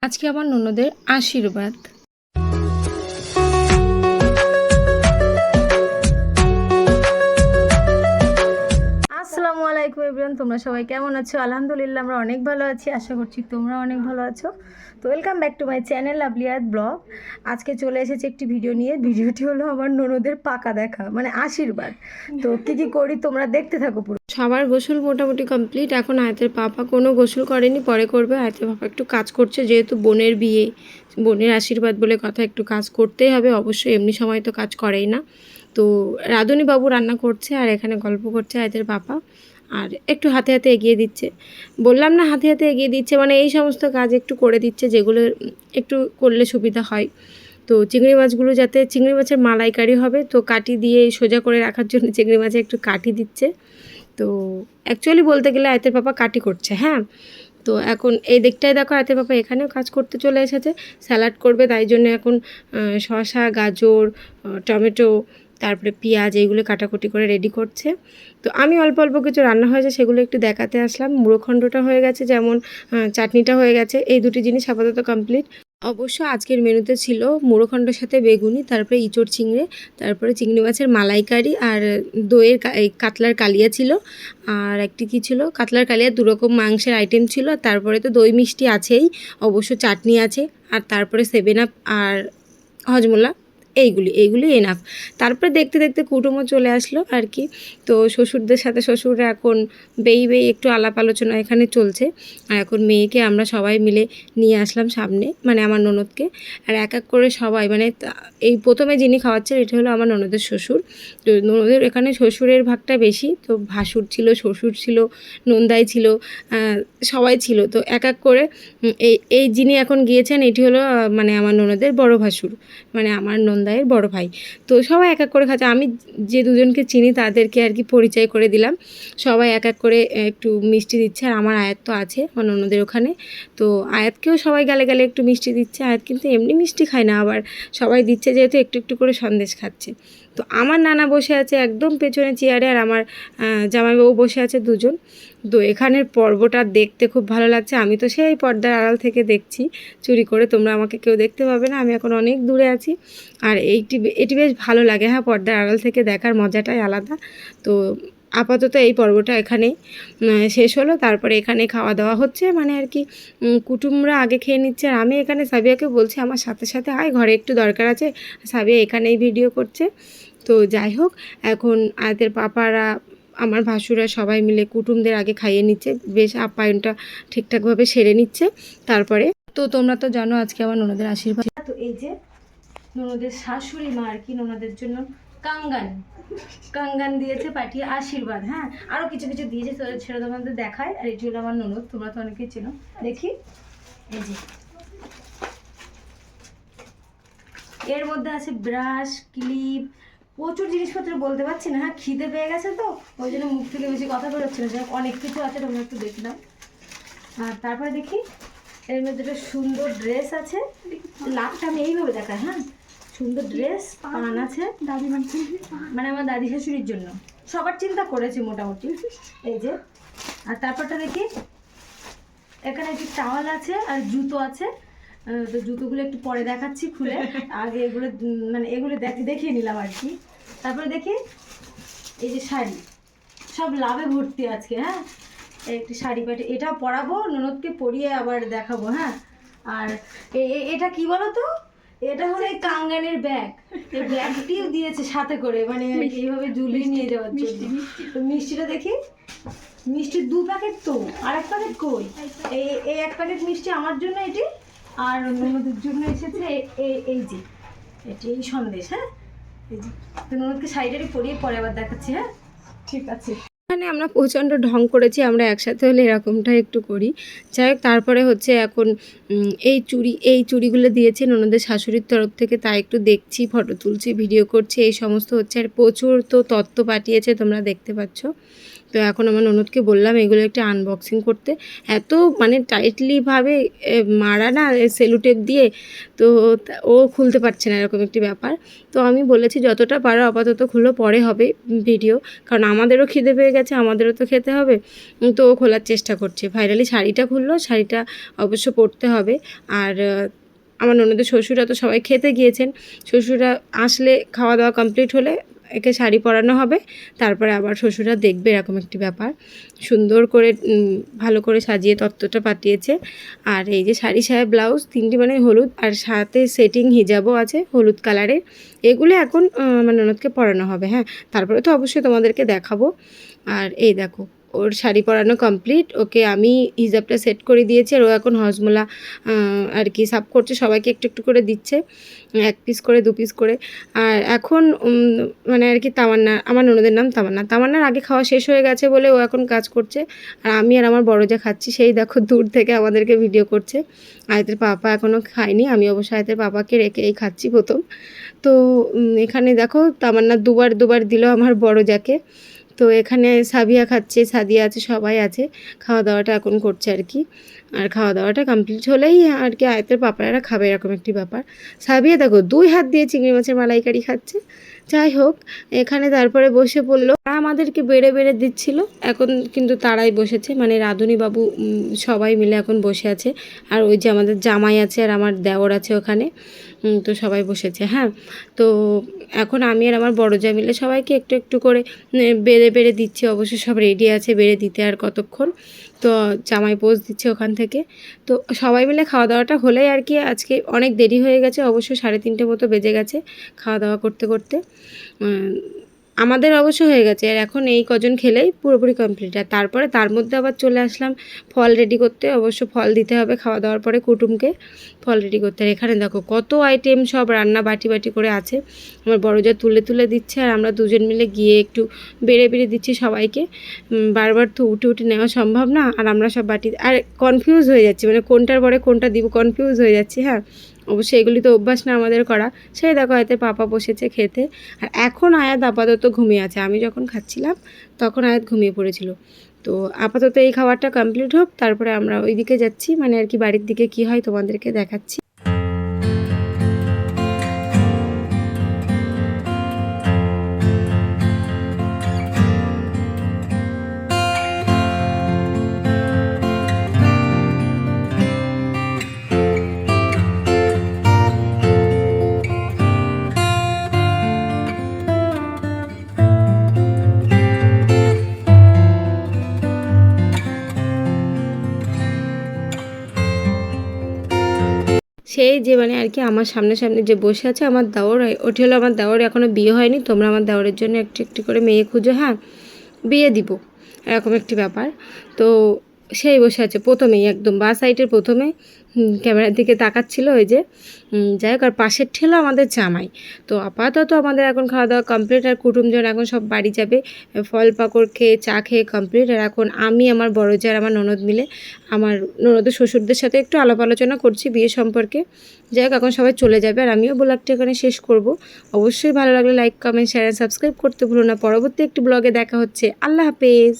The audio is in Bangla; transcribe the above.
আজকে আমার ননদের আশীর্বাদ। আসসালামু আলাইকুম এভরিওয়ান, তোমরা সবাই কেমন আছো? আলহামদুলিল্লাহ আমরা অনেক ভালো আছি, আশা করছি তোমরা অনেক ভালো আছো। তো welcome back to my channel লাভলিয়াত ব্লগ। আজকে চলে এসেছি একটি ভিডিও নিয়ে। ভিডিওটি হলো আমার ননদের পাকা দেখা, মানে আশীর্বাদ। তো কী কী করি তোমরা দেখতে থাকো পুরো। সবার গোসল মোটামুটি কমপ্লিট। এখন আয়াতের পাপা কোনো গোসল করেনি, পরে করবে। আয়াতের পাপা একটু কাজ করছে, যেহেতু বোনের বিয়ে, বোনের আশীর্বাদ বলে কথা, একটু কাজ করতেই হবে অবশ্যই, এমনি সময় তো কাজ করেই না। তো রাঁধুনি বাবু রান্না করছে আর এখানে গল্প করছে আয়াতের পাপা, আর একটু হাতে হাতে এগিয়ে দিচ্ছে। বললাম না, হাতে হাতে এগিয়ে দিচ্ছে, মানে এই সমস্ত কাজ একটু করে দিচ্ছে যেগুলো একটু করলে সুবিধা হয়। তো চিংড়ি মাছগুলো যাতে, চিংড়ি মাছের মালাইকারি হবে, তো কাটি দিয়ে সোজা করে রাখার জন্য চিংড়ি মাছে একটু কাটি দিচ্ছে। তো অ্যাকচুয়ালি বলতে গেলে আয়তের পাপা কাটি করছে, হ্যাঁ। তো এখন এই দিকটায় দেখো, আয়তের পাপা এখানেও কাজ করতে চলে এসেছে, স্যালাড করবে, তাই জন্য এখন শসা, গাজর, টমেটো, তারপরে পেঁয়াজ এইগুলো কাটাকুটি করে রেডি করছে। তো আমি অল্প অল্প কিছু রান্না হয়েছে সেগুলো একটু দেখাতে আসলাম। মুড়োখণ্ডটা হয়ে গেছে, যেমন চাটনিটা হয়ে গেছে, এই দুটি জিনিস আপাতত কমপ্লিট। অবশ্য আজকের মেনুতে ছিল মুড়োখণ্ডের সাথে বেগুনি, তারপরে ইঁচড় চিংড়ে, তারপরে চিংড়ি মাছের মালাইকারি, আর দইয়ের কাতলার কালিয়া ছিল, আর একটি কী ছিল, কাতলার কালিয়া, দুরকম মাংসের আইটেম ছিল। তারপরে তো দই মিষ্টি আছেই, অবশ্য চাটনি আছে, আর তারপরে 7 আপ আর হজমোলা, এইগুলি এনাফ। তারপরে দেখতে দেখতে কুটুমও চলে আসলো আর কি। তো শ্বশুরদের সাথে, শ্বশুররা এখন বেই একটু আলাপ আলোচনা এখানে চলছে। আর এখন মেয়েকে আমরা সবাই মিলে নিয়ে আসলাম সামনে, মানে আমার ননদকে। আর এক এক করে সবাই, মানে এই প্রথমে যিনি খাওয়াচ্ছেন এটা হলো আমার ননদের শ্বশুর। তো ননদের এখানে শ্বশুরের ভাগটা বেশি, তো ভাসুর ছিল, শ্বশুর ছিল, নন্দাই ছিল, সবাই ছিল। তো এক এক করে এই যিনি এখন গিয়েছেন এটি হলো মানে আমার ননদের বড় ভাসুর, মানে আমার নন্দাইয়ের বড় ভাই। তো সবাই এক এক করে খাচ্ছে। আমি যে দুজনকে চিনি তাদেরকে আর কি পরিচয় করে দিলাম। সবাই এক এক করে একটু মিষ্টি দিচ্ছে, আর আমার আয়াত তো আছে আমার ননদের ওখানে, তো আয়াতকেও সবাই গালে গালে একটু মিষ্টি দিচ্ছে। আয়াত কিন্তু এমনি মিষ্টি খায় না, আবার সবাই দিচ্ছে যেহেতু একটু একটু করে সন্দেশ খাচ্ছে। তো আমার নানা বসে আছে একদম পেছনে চেয়ারে, আর আমার জামাইবাবু বসে আছে দুজন। তো এখানের পর্বটা দেখতে খুব ভালো লাগছে। আমি তো সেই পর্দার আড়াল থেকে দেখছি চুরি করে, তোমরা আমাকে কেউ দেখতে পাবে না, আমি এখন অনেক দূরে আছি। আর এটি বেশ ভালো লাগে, হ্যাঁ, পর্দার আড়াল থেকে দেখার মজাটাই আলাদা। তো আপাতত এই পর্বটা এখানেই শেষ হলো। তারপরে এখানে খাওয়া দাওয়া হচ্ছে, মানে আর কি কুটুমরা আগে খেয়ে নিচ্ছে, আর আমি এখানে সাবিয়াকে বলছি আমার সাথে সাথে আয়, ঘরে একটু দরকার আছে। সাবিয়া এখানেই ভিডিও করছে। তো যাই হোক, এখন আয়াতের পাপারা, আমার ভাসুরা সবাই মিলে কুটুমদের আগে খাইয়ে নিচ্ছে, বেশ আপ্যায়নটা ঠিকঠাকভাবে সেরে নিচ্ছে। তারপরে তো তোমরা তো জানো আজকে আমার ননদের আশীর্বাদ। তো এই যে ননদের শাশুড়ি মা আর কি ননদের জন্য কাঙ্গান দিয়েছে পাঠিয়ে, আশীর্বাদ, হ্যাঁ, আরও কিছু কিছু দিয়েছে, সেটা তোমাদের দেখায়। আর এই হলো আমার ননদ, তোমরা তো অনেকেই চেনো, দেখি এই যে এর মধ্যে আছে ব্রাশ, ক্লিপ, প্রচুর জিনিসপত্র, বলতে পারছি না, হ্যাঁ, খিদে পেয়ে গেছে তো ওই জন্য মুখ থেকে বেশি কথা বেরোচ্ছে না, অনেক কিছু আছে, তোমরা একটু দেখলাম। আর তারপরে দেখি এর মধ্যে একটা সুন্দর ড্রেস আছে, লাভটা আমি এইভাবে দেখাই, হ্যাঁ, সুন্দর ড্রেস, পান আছে, দাদি মানে আমার দাদি শাশুড়ির জন্য, সবার চিন্তা করেছি মোটামুটি, এই যে। আর তারপরটা দেখি এখানে একটি টাওয়াল আছে আর জুতো আছে। তো জুতোগুলো একটু পরে দেখাচ্ছি খুলে, আগে এগুলো মানে এগুলো দেখিয়ে নিলাম আর কি। তারপরে দেখি এই যে শাড়ি, সব লাভে ভর্তি আজকে, হ্যাঁ, একটি শাড়ি পাটি, এটা পরাবো ননদকে, পরিয়ে আবার দেখাবো, হ্যাঁ। আর এটা কি বলো তো, এটা হলো এই কাঙ্গানের ব্যাগ, এই ব্যাগটিও দিয়েছে সাথে করে, মানে এইভাবে ঝুলিয়ে নিয়ে যাওয়ার জন্য। তো মিষ্টিটা দেখি, মিষ্টি 2 প্যাকেট, তো আর 1 প্যাকেট কই, এই 1 প্যাকেট মিষ্টি আমার জন্য এটি, আর ননদের জন্য এসেছে এই যে এটি, এই সন্দেশ, হ্যাঁ, এই যে। তো ননদকে শাড়িটারি পরিয়ে পরে আবার দেখাচ্ছি, হ্যাঁ, ঠিক আছে। এখানে আমরা প্রচণ্ড ঢং করেছি, আমরা একসাথে হলে এরকমটাই একটু করি। যাই হোক, তারপরে হচ্ছে এখন এই চুড়িগুলো দিয়েছে ননদের শাশুড়ির তরফ থেকে, তাই একটু দেখছি, ফটো তুলছি, ভিডিও করছি, এই সমস্ত হচ্ছে। আর প্রচুর তো তত্ত্ব পাঠিয়েছে, তোমরা দেখতে পাচ্ছ। তো এখন আমার ননদকে বললাম এগুলো একটা আনবক্সিং করতে, এত মানে টাইটলিভাবে মারা না সেলুটেপ দিয়ে, তো ও খুলতে পারছে না, এরকম একটি ব্যাপার। তো আমি বলেছি যতটা পারো আপাতত খুলো, পরে হবে ভিডিও, কারণ আমাদেরও খিদে পেয়ে গেছে, আমাদেরও তো খেতে হবে। তো ও খোলার চেষ্টা করছে। ফাইনালি শাড়িটা খুললো, শাড়িটা অবশ্য পরতে হবে। আর আমার ননদের শ্বশুরা তো সবাই খেতে গিয়েছেন, শ্বশুরা আসলে খাওয়া দাওয়া কমপ্লিট হলে একে শাড়ি পরানো হবে, তারপরে আবার শ্বশুরা দেখবে, এরকম একটি ব্যাপার। সুন্দর করে ভালো করে সাজিয়ে তত্ত্বটা পাঠিয়েছে। আর এই যে শাড়ি সায়া ব্লাউজ তিনটি মানে হলুদ, আর সাথে সেটিং হিজাবও আছে হলুদ কালারের। এগুলো এখন আমার ননদকে পরানো হবে। হ্যাঁ, তারপরে তো অবশ্যই তোমাদেরকে দেখাবো। আর এই দেখো ওর শাড়ি পরানো কমপ্লিট, ওকে আমি হিজাবটা সেট করে দিয়েছি, আর ও এখন হজমোলা আর কি সাফ করছে, সবাইকে একটু একটু করে দিচ্ছে, 1 পিস করে 2 পিস করে। আর এখন মানে আর কি তামান্না, আমার ননদের নাম তামান্নার আগে খাওয়া শেষ হয়ে গেছে বলে ও এখন কাজ করছে, আর আমি আর আমার বড় যা খাচ্ছি। সেই দেখো দূর থেকে আমাদেরকে ভিডিও করছে। আয়াতের পাপা এখনও খায়নি, আমি অবশ্য আয়াতের পাপাকে রেখেই খাচ্ছি প্রথম। তো এখানে দেখো তামান্না দুবার দিল আমার বড় যাকে। তো এখানে সাবিয়া খাচ্ছে, সাদিয়া আছে, সবাই আছে, খাওয়া দাওয়াটা এখন করছে আর কি। আর খাওয়া দাওয়াটা কমপ্লিট হলেই আর কি আয়তের পাপারা খাবে, এরকম একটি ব্যাপার। সাবিয়া দেখো 2 হাত দিয়ে চিংড়ি মাছের মালাইকারি খাচ্ছে। যাই হোক, এখানে তারপরে বসে পড়লো, তারা আমাদেরকে বেড়ে বেড়ে দিচ্ছিল। এখন কিন্তু তারাই বসেছে, মানে রাঁধুনি বাবু সবাই মিলে এখন বসে আছে। আর ওই যে আমাদের জামাই আছে আর আমার দেওর আছে ওখানে, তো সবাই বসেছে। হ্যাঁ, তো এখন আমি আর আমার বড় যা মিলে সবাইকে একটু একটু করে বেড়ে বেড়ে দিচ্ছি। অবশ্য সব রেডি আছে বেড়ে দিতে আর কতক্ষণ, তো জামাই পোজ দিচ্ছে ওখান থেকে। তো সবাই মিলে খাওয়া দাওয়াটা হলেই আর কি, আজকে অনেক দেরি হয়ে গেছে, অবশ্য 3:30 মতো বেজে গেছে খাওয়া দাওয়া করতে করতে। আমাদের অবশ্য হয়ে গেছে, আর এখন এই কজন খেলেই পুরোপুরি কমপ্লিট। আর তারপরে তার মধ্যে আবার চলে আসলাম ফল রেডি করতে। অবশ্য ফল দিতে হবে খাওয়া দাওয়ার পরে কুটুমকে, ফল রেডি করতে। আর এখানে দেখো কত আইটেম, সব রান্না বাটি বাটি করে আছে। আমার বড় যা তুলে তুলে দিচ্ছে, আর আমরা দুজন মিলে গিয়ে একটু বেড়ে বেড়ে দিচ্ছি সবাইকে। বারবার তো উঠে উঠে নেওয়া সম্ভব না, আর আমরা সব বাটি, আর কনফিউজ হয়ে যাচ্ছি, মানে কোনটার পরে কোনটা দিব কনফিউজ হয়ে যাচ্ছি। হ্যাঁ, অবশ্যই এগুলি তো অভ্যাস না আমাদের করা। সেই দেখো আয়াতের পাপা বসেছে খেতে, আর এখন আয়াত আপাতত ঘুমিয়ে আছে। আমি যখন খাচ্ছিলাম তখন আয়াত ঘুমিয়ে পড়েছিল। তো আপাতত এই খাবারটা কমপ্লিট হোক, তারপরে আমরা ওই দিকে যাচ্ছি, মানে আর কি বাড়ির দিকে কি হয় তোমাদেরকে দেখাচ্ছি। সেই যে মানে আর কি আমার সামনে যে বসে আছে আমার দেওর, ওটি হলো আমার দেওর, এখনও বিয়ে হয়নি। তোমরা আমার দেওরের জন্য একটু একটু করে মেয়ে খুঁজো, হ্যাঁ বিয়ে দিব, এরকম একটি ব্যাপার। তো সেই বসে আছে প্রথমেই, একদম বা সাইডের প্রথমে ক্যামেরার দিকে তাকাচ্ছিল ওই যে। যাই হোক, আর পাশের ঠেলো আমাদের জামাই। তো আপাতত আমাদের এখন খাওয়া দাওয়া কমপ্লিট, আর কুটুমজন এখন সব বাড়ি যাবে, ফল পাকড় খেয়ে চা খেয়ে কমপ্লিট। আর এখন আমি আমার বড় যা আর আমার ননদ মিলে আমার ননদের শ্বশুরদের সাথে একটু আলাপ আলোচনা করছি বিয়ে সম্পর্কে। যাই হোক, এখন সবাই চলে যাবে, আর আমিও ব্লগটা এখানে শেষ করব। অবশ্যই ভালো লাগলে লাইক কমেন্ট শেয়ার সাবস্ক্রাইব করতে ভুলো না। পরবর্তী একটি ব্লগে দেখা হচ্ছে। আল্লাহ হাফেজ।